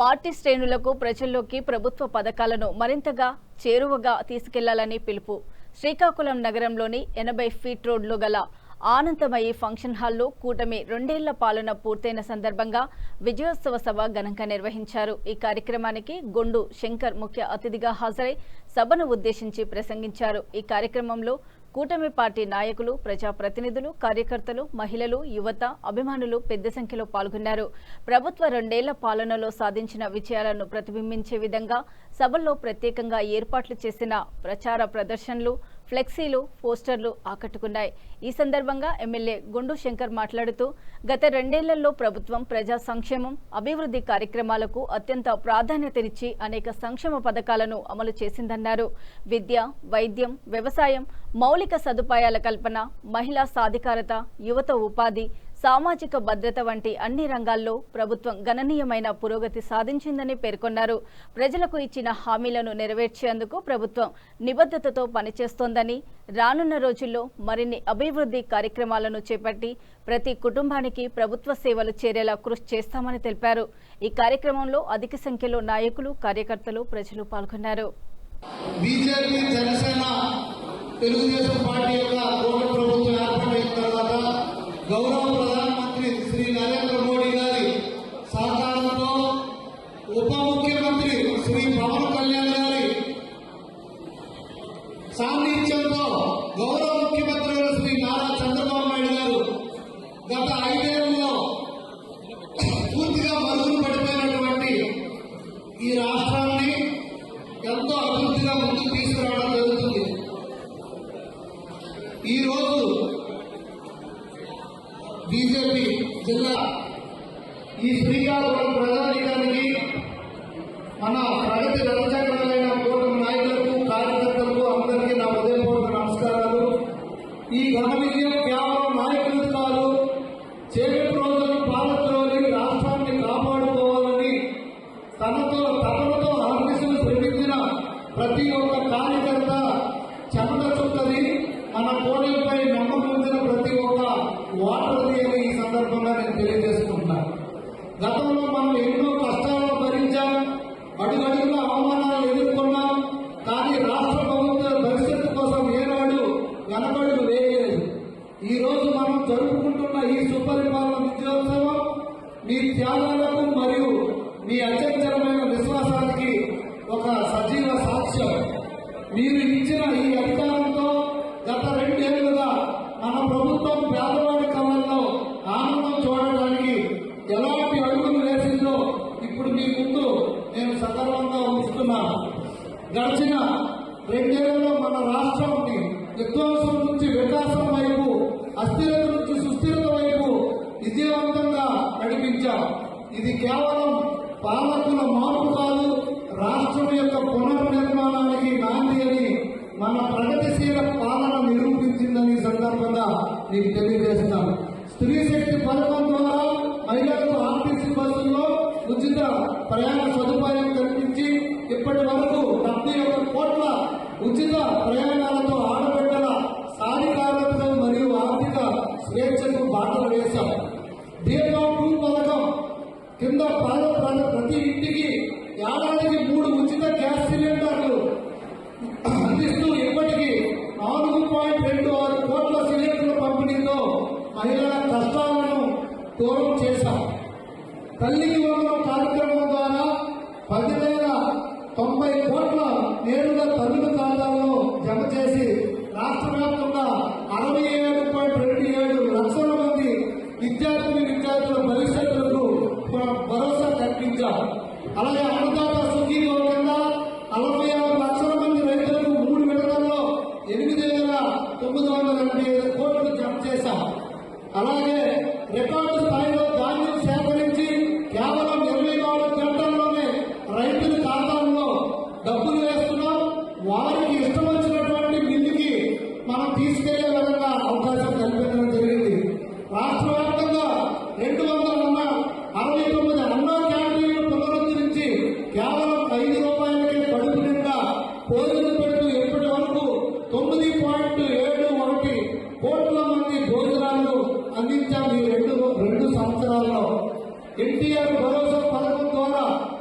Party శ్రేణులకు ప్రజల్లోకి ప్రభుత్వ పథకాలను మరింతగా చేరువగా తీసుకెళ్లాలని పిలుపు. శ్రీకాకుళం నగరంలోని 80 ఫీట్ రోడ్లో గల ఆనందమయి ఫంక్షన్ హాల్లో కూటమి 2 ఏళ్ల పాలన పూర్తయిన సందర్భంగా విజయోత్సవ సభ ఘనంగా నిర్వహించారు. ఈ కార్యక్రమానికి గొండు శంకర్ ముఖ్య అతిథిగా హాజరై సభను ఉద్దేశించి ప్రసంగించారు. ఈ కార్యక్రమంలో కూటమి పార్టీ నాయకులు, ప్రజాప్రతినిధులు, కార్యకర్తలు, మహిళలు, యువత, అభిమానులు పెద్ద సంఖ్యలో పాల్గొన్నారు. ప్రభుత్వ 2 ఏళ్ల పాలనలో సాధించిన విజయాలను ప్రతిబింబించే విధంగా సభల్లో ప్రత్యేకంగా ఏర్పాట్లు చేసిన ప్రచార ప్రదర్శనలు, ఫ్లెక్సీలు, పోస్టర్లు ఆకట్టుకున్నాయి. ఈ సందర్భంగా ఎమ్మెల్యే గొండు శంకర్ మాట్లాడుతూ, గత 2 ఏళ్లలో ప్రభుత్వం ప్రజా సంక్షేమం, అభివృద్ధి కార్యక్రమాలకు అత్యంత ప్రాధాన్యతనిచ్చి అనేక సంక్షేమ పథకాలను అమలు చేసిందన్నారు. విద్య, వైద్యం, వ్యవసాయం, మౌలిక సదుపాయాల కల్పన, మహిళా సాధికారత, యువత ఉపాధి, సామాజిక భద్రత వంటి అన్ని రంగాల్లో ప్రభుత్వం గణనీయమైన పురోగతి సాధించిందని పేర్కొన్నారు. ప్రజలకు ఇచ్చిన హామీలను నెరవేర్చేందుకు ప్రభుత్వం నిబద్ధతతో పనిచేస్తోందని, రానున్న రోజుల్లో మరిన్ని అభివృద్ధి కార్యక్రమాలను చేపట్టి ప్రతి కుటుంబానికి ప్రభుత్వ సేవలు చేరేలా కృషి చేస్తామని తెలిపారు. ఈ కార్యక్రమంలో అధిక సంఖ్యలో నాయకులు, కార్యకర్తలు, ప్రజలు పాల్గొన్నారు. బీజేపీ, జనసేన, తెలుగుదేశం పార్టీ యొక్క కూటమి ప్రభుత్వం ఏర్పడిన తర్వాత గౌరవ ప్రధానమంత్రి శ్రీ నరేంద్ర మోడీ గారి సహకారంతో, ఉప ముఖ్యమంత్రి శ్రీ పవన్ కళ్యాణ్ గారి సాన్నిధ్యంతో, గౌరవ ముఖ్యమంత్రి శ్రీ నారా చంద్రబాబు నాయుడు గారు గత 5 ఏళ్లలో పూర్తిగా మరుగున పడిపోయినటువంటి ఈ రాష్ట్రాన్ని ఎంతో అభివృద్ధిగా ముందుకు తీసుకురావడం జరుగుతుంది. ఈ రోజు బీజేపీ జిల్లా ఈ శ్రీకాకుళం ప్రజానీకానికి, మన ప్రగతి రథచక్రాలైన కూటమి నాయకులకు, కార్యకర్తలకు అందరికీ నా హృదయపూర్వక నమస్కారాలు. ఈ ఘన విజయం కేవలం నాయకులు కాదు, చేపటి రోజులను పాలకులోని రాష్ట్రాన్ని కాపాడుకోవాలని తనతో అహర్నిశలు శ్రమించిన ప్రతి ఒక్క కార్యకర్త చెమట చుట్టది, మన కోడలపై నమ్మకం ఉంచిన ప్రతి ఒక్క ఓటర్ది అని ఈ సందర్భంగా నేను తెలియజేసుకుంటున్నాను. గతంలో మనం ఎన్నో కష్టాలను భరించాం, అడుగడుగున అవమానాలు ఎదుర్కొన్నాం. కానీ రాష్ట్ర ప్రభుత్వ భవిష్యత్తు కోసం ఏనాడు వెనకడుగు వేయలేదు. ఈ రోజు మనం జరుపుకుంటున్న ఈ సుపరిపాలన విజయోత్సవం మీ త్యాగాలకు మరియు మీ అత్యంతరమైన విశ్వాసానికి ఒక సజీవ సాక్ష్యం. మీరు ఇచ్చిన ఈ అధికారంతో గత 2 ఏళ్లుగా మన ప్రభుత్వం పేదవాడి కళ్ళల్లో ఆనందం చూడడానికి ఎలాంటి అడుగులు వేసిందో ఇప్పుడు మీ ముందు నేను సగర్వంగా ఉంచుతున్నాను. గడిచిన 2 ఏళ్లలో మన రాష్ట్రాన్ని విధ్వంసం నుంచి వికాసం వైపు, అస్థిరత నుంచి సుస్థిరత వైపు విజయవంతంగా నడిపించాం. ఇది కేవలం పాలకుల మార్పు కాదు, రాష్ట్రం యొక్క పునర్నిర్మాణానికి నాంది అని మన ప్రగతిశీల పాలన నిరూపించిందని సందర్భంగా మీకు తెలియజేస్తున్నాను. స్త్రీ శక్తి పథకం ద్వారా మహిళలకు ఆర్టీసీ బస్సుల్లో ఉచిత ప్రయాణ సదుపాయం కల్పించి ఇప్పటి వరకు 71 కోట్ల ఉచిత ప్రయాణాలతో ఆడబిడ్డల సాధికారతకు మరియు ఆర్థిక స్వేచ్ఛకు బాటలు వేశాం. దీపం 2 పథకం కింద ప్రతి ఇంటికి ఏడాదికి 3 ఉచిత గ్యాస్ సిలిండర్లు అందిస్తూ ఇప్పటికీ 4.26 కోట్ల సిలిండర్ల పంపిణీతో మహిళల కష్టాలను దూరం చేశాం. తల్లికి వందనం కార్యక్రమం ద్వారా 10,090 కోట్ల నేరుగా తల్లుల ఖాతాల్లో జమ చేసి రాష్ట్ర వ్యాప్తంగా 67.27 లక్షల మంది విద్యార్థుల భవిష్యత్తులకు భరోసా కల్పించాం. అలాగే అన్నదాత